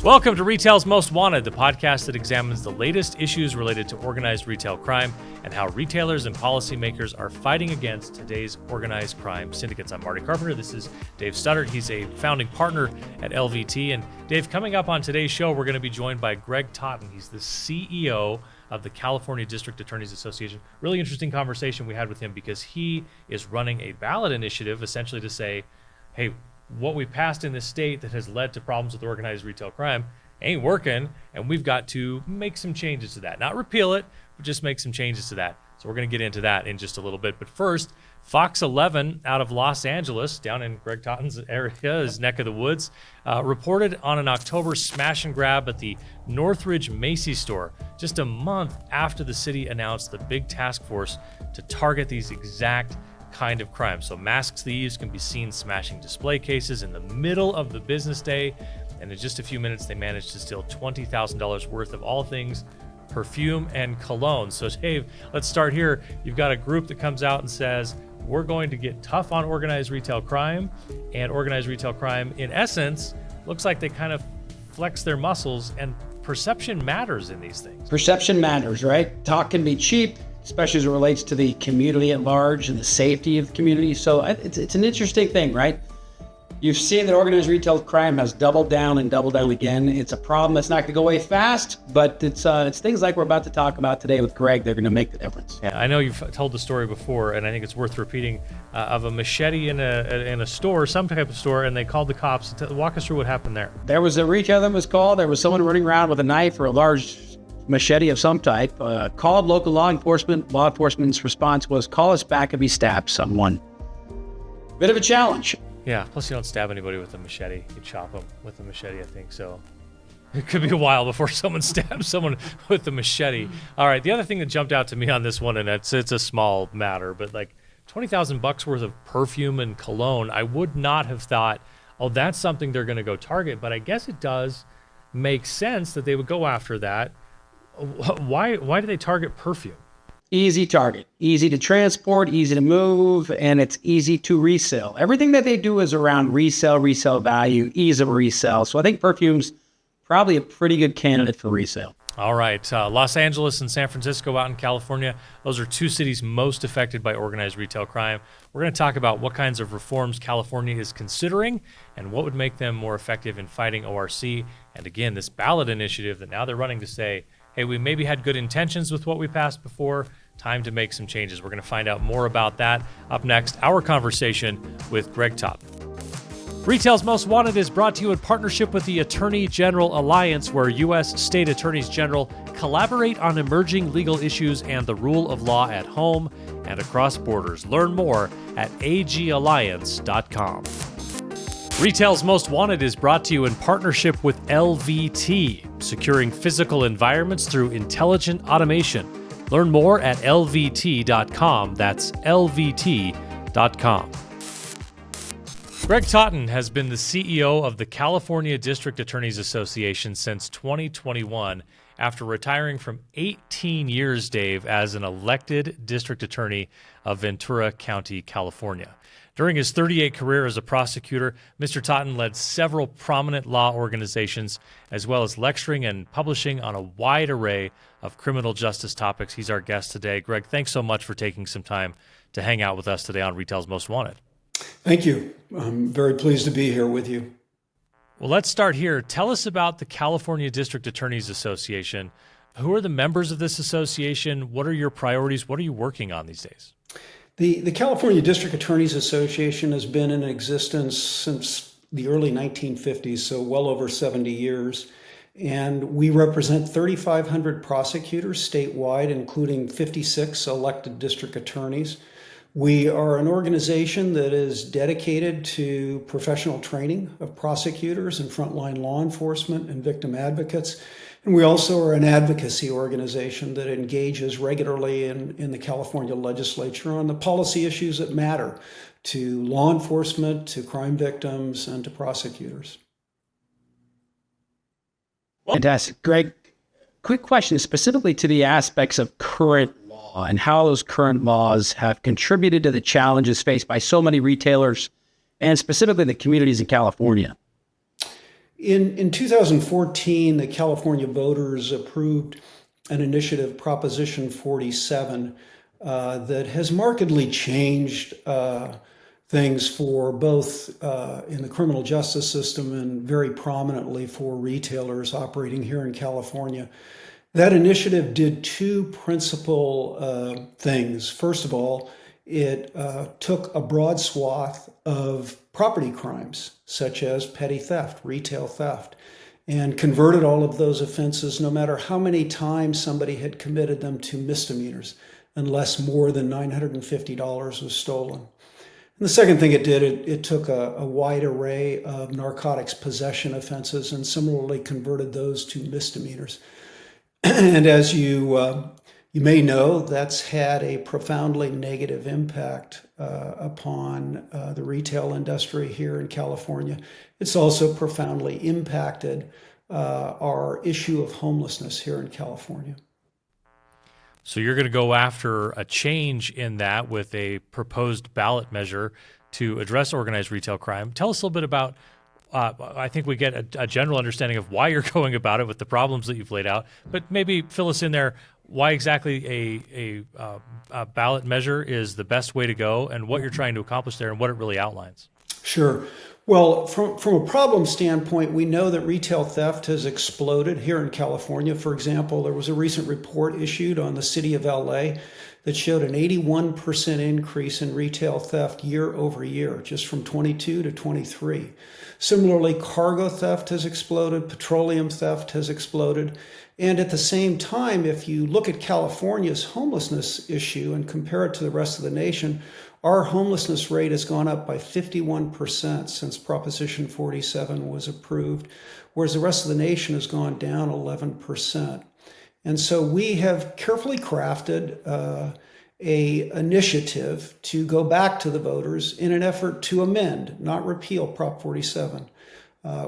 Welcome to Retail's Most Wanted, the podcast that examines the latest issues related to organized retail crime and how retailers and policymakers are fighting against today's organized crime syndicates. I'm Marty Carpenter. This is Dave Studdert. He's a founding partner at LVT. And Dave, coming up on today's show, we're going to be joined by Greg Totten. He's the CEO of the California District Attorneys Association. Really interesting conversation we had with him because he is running a ballot initiative essentially to say, hey, what we passed in this state that has led to problems with organized retail crime ain't working, and we've got to make some changes to that. Not repeal it, but just make some changes to that. So we're going to get into that in just a little bit. But first, Fox 11 out of Los Angeles, down in Greg Totten's area, his neck of the woods, reported on an October smash and grab at the Northridge Macy's store, just a month after the city announced the big task force to target these exact kind of crime. So masked thieves can be seen smashing display cases in the middle of the business day, and in just a few minutes they managed to steal $20,000 worth of all things perfume and cologne. So Dave, let's start here. You've got a group that comes out and says, we're going to get tough on organized retail crime, and organized retail crime, in essence, looks like they kind of flex their muscles, and perception matters in these things. Perception matters, right? Talk can be cheap, especially as it relates to the community at large and the safety of the community. So it's an interesting thing, right? You've seen that organized retail crime has doubled down and doubled down again. It's a problem that's not going to go away fast, but it's things like we're about to talk about today with Greg that are going to make the difference. Yeah, I know you've told the story before, and I think it's worth repeating, of a machete in a store, some type of store, and they called the cops. Walk us through what happened there. There was a retailer that was called. There was someone running around with a knife or a large machete of some type, called local law enforcement. Law enforcement's response was, call us back if he stabs someone. Bit of a challenge. Yeah, plus you don't stab anybody with a machete. You chop them with a machete, I think. So it could be a while before someone stabs someone with a machete. All right, the other thing that jumped out to me on this one, and it's a small matter, but like $20,000 worth of perfume and cologne, I would not have thought, oh, that's something they're going to go target. But I guess it does make sense that they would go after that. Why do they target perfume? Easy target, easy to transport, easy to move, and it's easy to resell. Everything that they do is around resale value, ease of resale. So I think perfume's probably a pretty good candidate for resale. All right. Los Angeles and San Francisco out in California, those are two cities most affected by organized retail crime. We're going to talk about what kinds of reforms California is considering and what would make them more effective in fighting ORC. And again, this ballot initiative that now they're running to say, hey, we maybe had good intentions with what we passed before. Time to make some changes. We're going to find out more about that. Up next, our conversation with Greg Totten. Retail's Most Wanted is brought to you in partnership with the Attorney General Alliance, where U.S. State Attorneys General collaborate on emerging legal issues and the rule of law at home and across borders. Learn more at agalliance.com. Retail's Most Wanted is brought to you in partnership with LVT, securing physical environments through intelligent automation. Learn more at lvt.com. That's lvt.com. Greg Totten has been the CEO of the California District Attorneys Association since 2021 after retiring from 18 years, Dave, as an elected district attorney of Ventura County, California. During his 38 career as a prosecutor, Mr. Totten led several prominent law organizations, as well as lecturing and publishing on a wide array of criminal justice topics. He's our guest today. Greg, thanks so much for taking some time to hang out with us today on Retail's Most Wanted. Thank you. I'm very pleased to be here with you. Well, let's start here. Tell us about the California District Attorneys Association. Who are the members of this association? What are your priorities? What are you working on these days? The California District Attorneys Association has been in existence since the early 1950s, so well over 70 years. And we represent 3,500 prosecutors statewide, including 56 elected district attorneys. We are an organization that is dedicated to professional training of prosecutors and frontline law enforcement and victim advocates. And we also are an advocacy organization that engages regularly in the California legislature on the policy issues that matter to law enforcement, to crime victims, and to prosecutors. Fantastic. Greg, quick question specifically to the aspects of current law and how those current laws have contributed to the challenges faced by so many retailers and specifically the communities in California. In 2014, the California voters approved an initiative, Proposition 47, that has markedly changed things for both in the criminal justice system and very prominently for retailers operating here in California. That initiative did two principal things. First of all, it took a broad swath of property crimes, such as petty theft, retail theft, and converted all of those offenses, no matter how many times somebody had committed them, to misdemeanors, unless more than $950 was stolen. And the second thing it did, it took a wide array of narcotics possession offenses and similarly converted those to misdemeanors. And as you may know, that's had a profoundly negative impact upon the retail industry here in California. It's also profoundly impacted our issue of homelessness here in California. So you're going to go after a change in that with a proposed ballot measure to address organized retail crime. Tell us a little bit about, I think we get a general understanding of why you're going about it with the problems that you've laid out, but maybe fill us in there why exactly a ballot measure is the best way to go and what you're trying to accomplish there and what it really outlines. Sure. Well, from a problem standpoint, we know that retail theft has exploded here in California. For example, there was a recent report issued on the city of LA that showed an 81% increase in retail theft year over year, just from 22 to 23. Similarly, cargo theft has exploded, petroleum theft has exploded. And at the same time, if you look at California's homelessness issue and compare it to the rest of the nation, our homelessness rate has gone up by 51% since Proposition 47 was approved, whereas the rest of the nation has gone down 11%. And so we have carefully crafted a initiative to go back to the voters in an effort to amend, not repeal, Prop 47.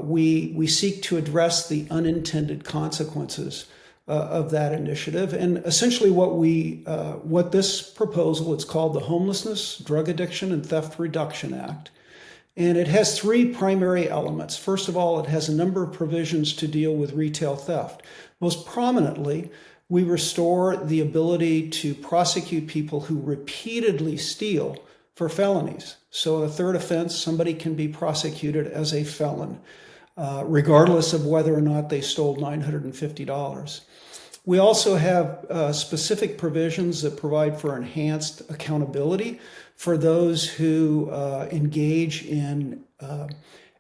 We seek to address the unintended consequences of that initiative. And essentially what this proposal, it's called the Homelessness, Drug Addiction, and Theft Reduction Act. And it has three primary elements. First of all, it has a number of provisions to deal with retail theft. Most prominently, we restore the ability to prosecute people who repeatedly steal for felonies. So a third offense, somebody can be prosecuted as a felon, regardless of whether or not they stole $950. We also have specific provisions that provide for enhanced accountability for those who engage in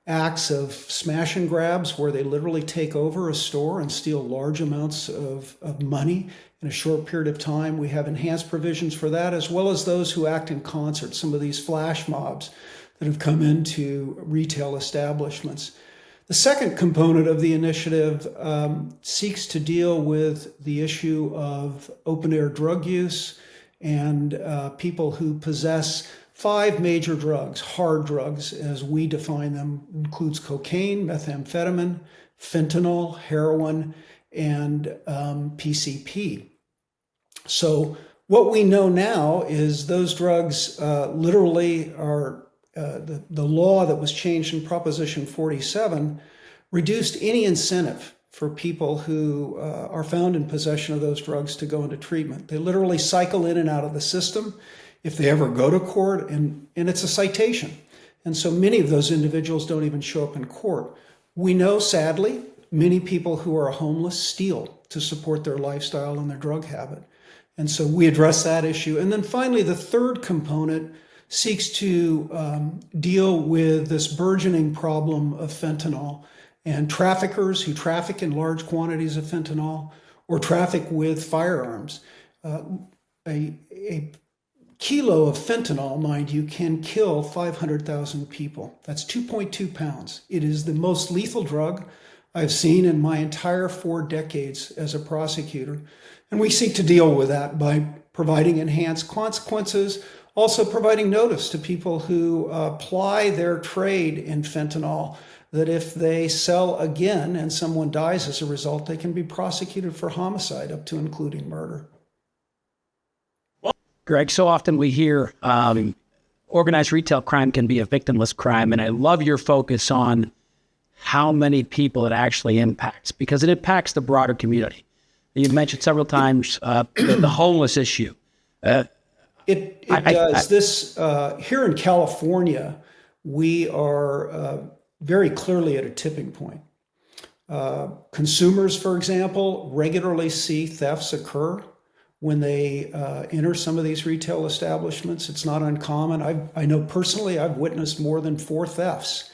acts of smash and grabs, where they literally take over a store and steal large amounts of money in a short period of time. We have enhanced provisions for that, as well as those who act in concert, some of these flash mobs that have come into retail establishments. The second component of the initiative seeks to deal with the issue of open-air drug use and people who possess 5 major drugs, hard drugs as we define them, includes cocaine, methamphetamine, fentanyl, heroin, and PCP. So what we know now is those drugs literally are the law that was changed in Proposition 47 reduced any incentive for people who are found in possession of those drugs to go into treatment. They literally cycle in and out of the system if they ever go to court, and it's a citation. And so many of those individuals don't even show up in court. We know, sadly, many people who are homeless steal to support their lifestyle and their drug habit. And so we address that issue. And then finally, the third component seeks to deal with this burgeoning problem of fentanyl and traffickers who traffic in large quantities of fentanyl or traffic with firearms. A kilo of fentanyl, mind you, can kill 500,000 people. That's 2.2 pounds. It is the most lethal drug I've seen in my entire 4 decades as a prosecutor. And we seek to deal with that by providing enhanced consequences, also providing notice to people who ply their trade in fentanyl, that if they sell again and someone dies as a result, they can be prosecuted for homicide, up to including murder. Greg, so often we hear organized retail crime can be a victimless crime, and I love your focus on how many people it actually impacts, because it impacts the broader community. You've mentioned several times the homeless issue. It does. Here in California, we are very clearly at a tipping point. Consumers, for example, regularly see thefts occur when they enter some of these retail establishments. It's not uncommon. I know personally I've witnessed more than 4 thefts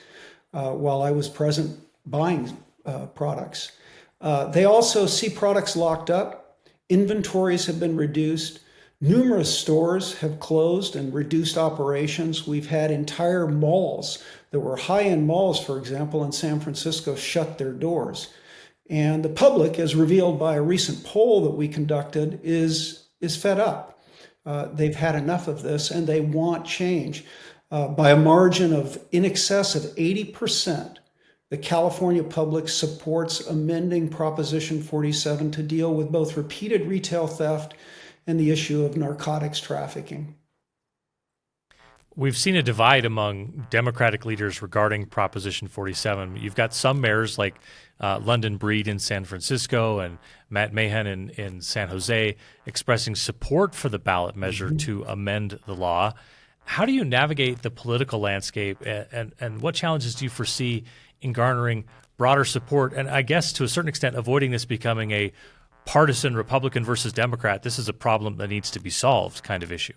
while I was present buying products. They also see products locked up. Inventories have been reduced. Numerous stores have closed and reduced operations. We've had entire malls that were high-end malls, for example, in San Francisco, shut their doors. And the public, as revealed by a recent poll that we conducted, is fed up. They've had enough of this and they want change. By a margin of in excess of 80%, the California public supports amending Proposition 47 to deal with both repeated retail theft and the issue of narcotics trafficking. We've seen a divide among Democratic leaders regarding Proposition 47. You've got some mayors like London Breed in San Francisco and Matt Mahan in San Jose expressing support for the ballot measure to amend the law. How do you navigate the political landscape, and what challenges do you foresee in garnering broader support, and I guess to a certain extent avoiding this becoming a partisan Republican versus Democrat, this is a problem that needs to be solved kind of issue?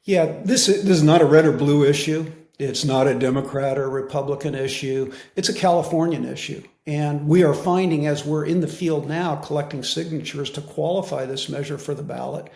Yeah, this is not a red or blue issue. It's not a Democrat or Republican issue. It's a Californian issue. And we are finding, as we're in the field now collecting signatures to qualify this measure for the ballot,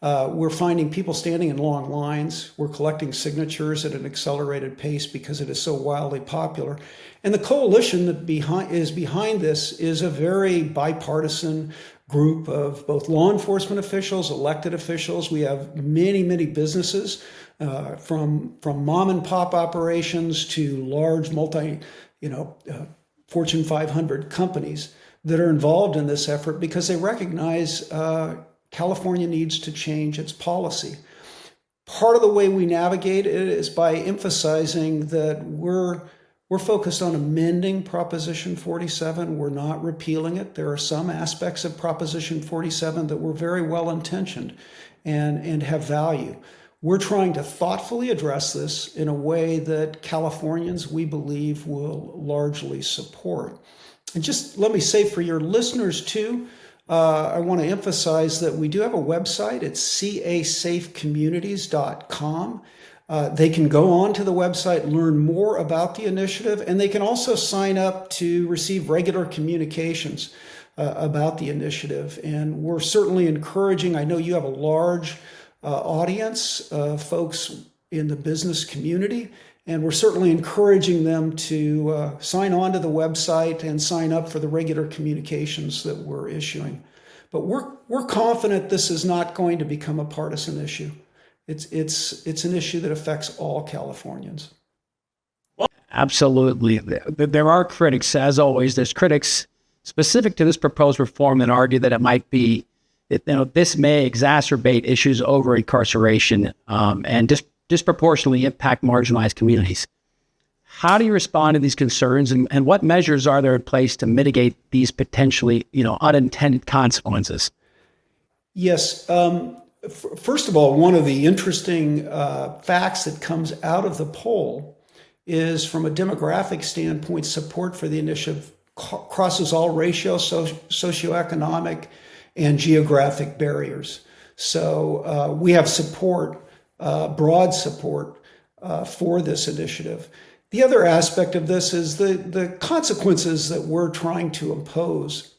we're finding people standing in long lines. We're collecting signatures at an accelerated pace because it is so wildly popular. And the coalition that is behind this is a very bipartisan group of both law enforcement officials, elected officials. We have many, many businesses, from mom and pop operations to large Fortune 500 companies that are involved in this effort because they recognize California needs to change its policy. Part of the way we navigate it is by emphasizing that we're focused on amending Proposition 47. We're not repealing it. There are some aspects of Proposition 47 that were very well intentioned and have value. We're trying to thoughtfully address this in a way that Californians, we believe, will largely support. And just let me say for your listeners too, I want to emphasize that we do have a website. It's casafecommunities.com. They can go on to the website, learn more about the initiative, and they can also sign up to receive regular communications about the initiative. And we're certainly encouraging, I know you have a large audience of folks in the business community, and we're certainly encouraging them to sign on to the website and sign up for the regular communications that we're issuing. But we're confident this is not going to become a partisan issue. It's an issue that affects all Californians. Absolutely. There are critics, as always. There's critics specific to this proposed reform that argue that it might be, this may exacerbate issues over incarceration and disproportionately impact marginalized communities. How do you respond to these concerns, and what measures are there in place to mitigate these potentially, unintended consequences? Yes. First of all, one of the interesting facts that comes out of the poll is, from a demographic standpoint, support for the initiative crosses all racial, socioeconomic, and geographic barriers. So we have support, broad support for this initiative. The other aspect of this is the consequences that we're trying to impose.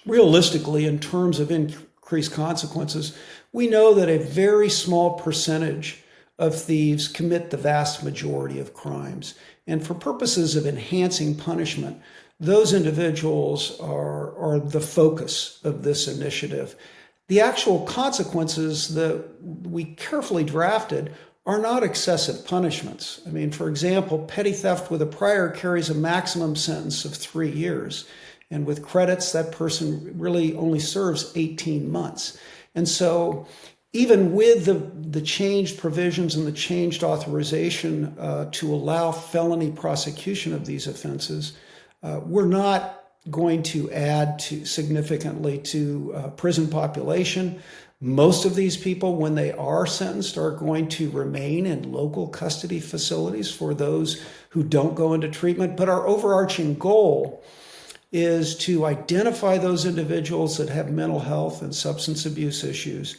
Realistically, in terms of increased consequences, we know that a very small percentage of thieves commit the vast majority of crimes. And for purposes of enhancing punishment, those individuals are the focus of this initiative. The actual consequences that we carefully drafted are not excessive punishments. I mean, for example, petty theft with a prior carries a maximum sentence of 3 years. And with credits, that person really only serves 18 months. And so even with the changed provisions and the changed authorization to allow felony prosecution of these offenses, we're not going to add significantly to prison population. Most of these people, when they are sentenced, are going to remain in local custody facilities for those who don't go into treatment. But our overarching goal is to identify those individuals that have mental health and substance abuse issues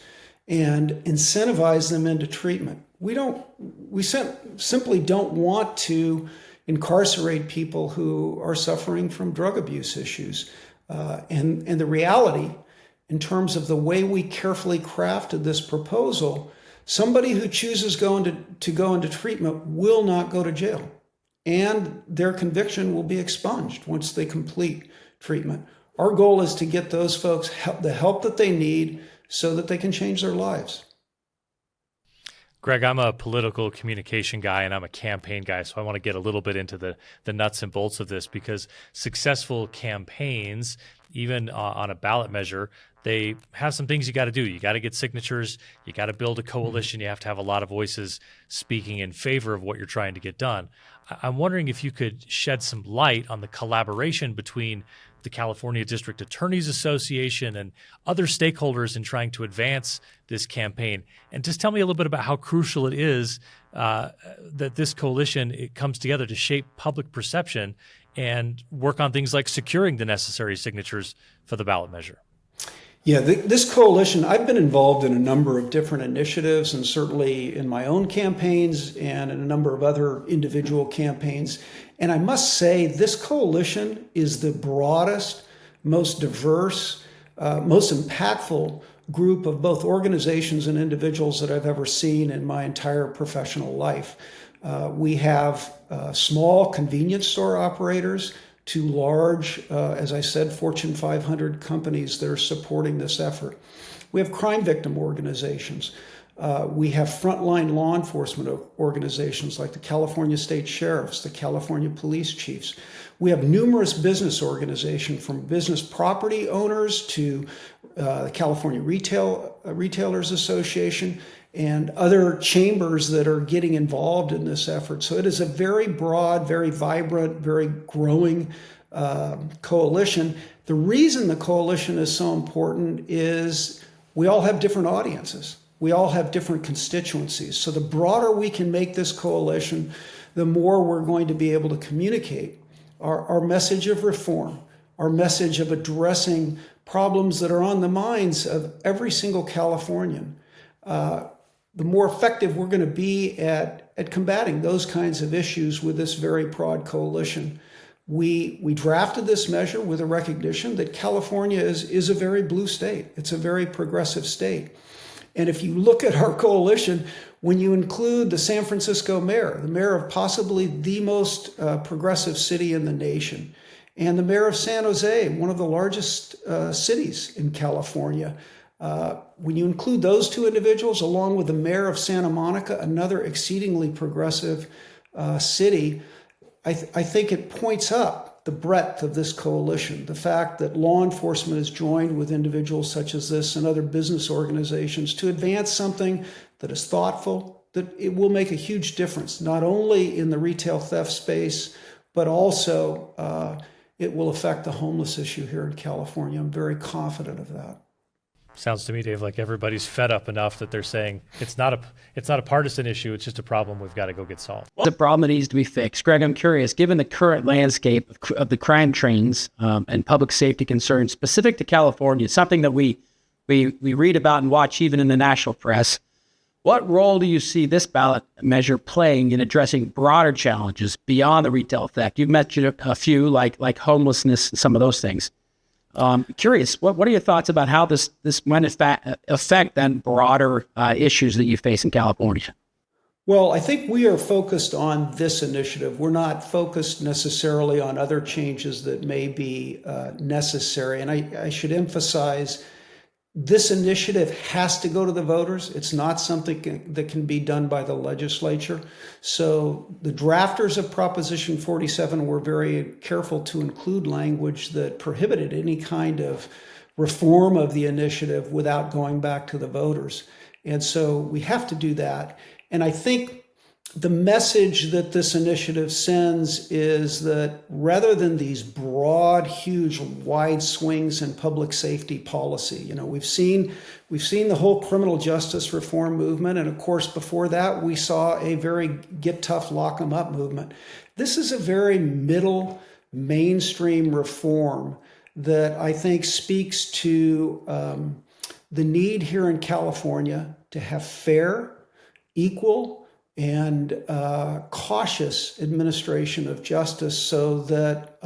and incentivize them into treatment. We simply don't want to incarcerate people who are suffering from drug abuse issues. And the reality, in terms of the way we carefully crafted this proposal, somebody who chooses to go into treatment will not go to jail, and their conviction will be expunged once they complete treatment. Our goal is to get those folks the help that they need so that they can change their lives. Greg, I'm a political communication guy and I'm a campaign guy, so I want to get a little bit into the nuts and bolts of this, because successful campaigns, even on a ballot measure, they have some things you got to do. You got to get signatures. You got to build a coalition. You have to have a lot of voices speaking in favor of what you're trying to get done. I'm wondering if you could shed some light on the collaboration between the California District Attorneys Association and other stakeholders in trying to advance this campaign. And just tell me a little bit about how crucial it is that this coalition comes together to shape public perception and work on things like securing the necessary signatures for the ballot measure. Yeah, this coalition, I've been involved in a number of different initiatives, and certainly in my own campaigns and in a number of other individual campaigns. And I must say, this coalition is the broadest, most diverse, most impactful group of both organizations and individuals that I've ever seen in my entire professional life. We have small convenience store operators to large, as I said, Fortune 500 companies that are supporting this effort. We have crime victim organizations. We have frontline law enforcement organizations like the California State Sheriffs, the California Police Chiefs. We have numerous business organizations, from business property owners to the California Retailers Association and other chambers that are getting involved in this effort. So it is a very broad, very vibrant, very growing coalition. The reason the coalition is so important is we all have different audiences. We all have different constituencies. So the broader we can make this coalition, the more we're going to be able to communicate our message of reform, our message of addressing problems that are on the minds of every single Californian. The more effective we're going to be at combating those kinds of issues with this very broad coalition. We drafted this measure with a recognition that California is a very blue state. It's a very progressive state. And if you look at our coalition, when you include the San Francisco mayor, the mayor of possibly the most progressive city in the nation, and the mayor of San Jose, one of the largest cities in California, when you include those two individuals, along with the mayor of Santa Monica, another exceedingly progressive city, I think it points up the breadth of this coalition. The fact that law enforcement has joined with individuals such as this and other business organizations to advance something that is thoughtful, that it will make a huge difference, not only in the retail theft space, but also it will affect the homeless issue here in California. I'm very confident of that. Sounds to me, Dave, like everybody's fed up enough that they're saying it's not a partisan issue. It's just a problem we've got to go get solved. It's a problem that needs to be fixed. Greg, I'm curious, given the current landscape of the crime trains and public safety concerns specific to California, something that we read about and watch even in the national press, what role do you see this ballot measure playing in addressing broader challenges beyond the retail theft? You've mentioned a few like homelessness and some of those things. Curious, what are your thoughts about how this might affect then broader issues that you face in California? Well, I think we are focused on this initiative. We're not focused necessarily on other changes that may be necessary. And I should emphasize, this initiative has to go to the voters. It's not something that can be done by the legislature. So the drafters of Proposition 47 were very careful to include language that prohibited any kind of reform of the initiative without going back to the voters. And so we have to do that. And I think the message that this initiative sends is that rather than these broad, huge, wide swings in public safety policy, we've seen the whole criminal justice reform movement, and of course before that we saw a very get tough, lock 'em up movement. This is a very middle, mainstream reform that I think speaks to the need here in California to have fair, equal, and cautious administration of justice so that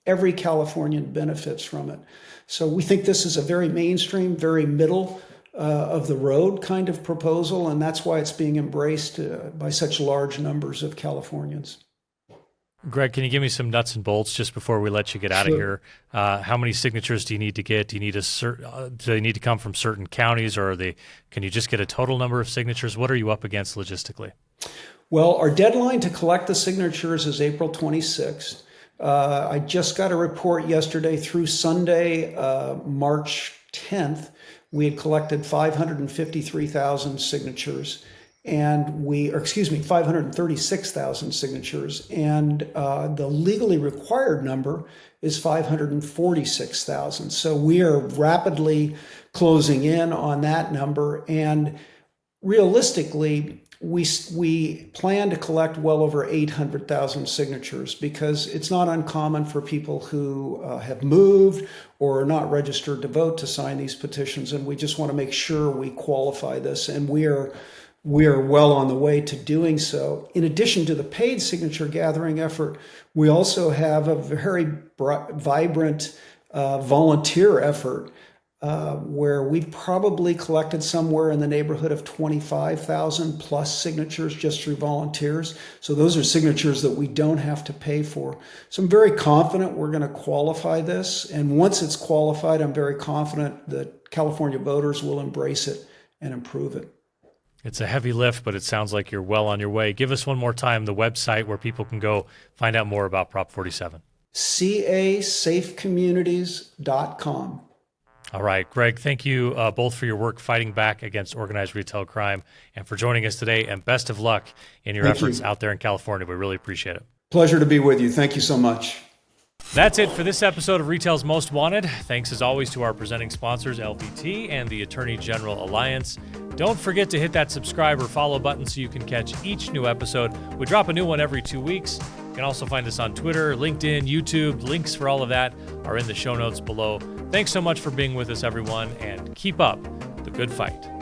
every Californian benefits from it. So we think this is a very mainstream, very middle of the road kind of proposal, and that's why it's being embraced by such large numbers of Californians. Greg, can you give me some nuts and bolts just before we let you get out of here? How many signatures do you need to get? Do you need do they need to come from certain counties, or can you just get a total number of signatures? What are you up against logistically? Well, our deadline to collect the signatures is April 26th. I just got a report yesterday through Sunday, March 10th. We had collected 553,000 signatures. 536,000 signatures. And the legally required number is 546,000. So we are rapidly closing in on that number. And realistically, we plan to collect well over 800,000 signatures because it's not uncommon for people who have moved or are not registered to vote to sign these petitions. And we just want to make sure we qualify this. And we are well on the way to doing so. In addition to the paid signature gathering effort, we also have a very vibrant volunteer effort where we've probably collected somewhere in the neighborhood of 25,000 plus signatures just through volunteers. So those are signatures that we don't have to pay for. So I'm very confident we're going to qualify this. And once it's qualified, I'm very confident that California voters will embrace it and improve it. It's a heavy lift, but it sounds like you're well on your way. Give us one more time the website where people can go find out more about Prop 47. casafecommunities.com. All right, Greg, thank you both for your work fighting back against organized retail crime and for joining us today, and best of luck in your efforts out there in California. We really appreciate it. Pleasure to be with you. Thank you so much. That's it for this episode of Retail's Most Wanted. Thanks as always to our presenting sponsors, LPT and the Attorney General Alliance. Don't forget to hit that subscribe or follow button so you can catch each new episode. We drop a new one every 2 weeks. You can also find us on Twitter, LinkedIn, YouTube. Links for all of that are in the show notes below. Thanks so much for being with us, everyone, and keep up the good fight.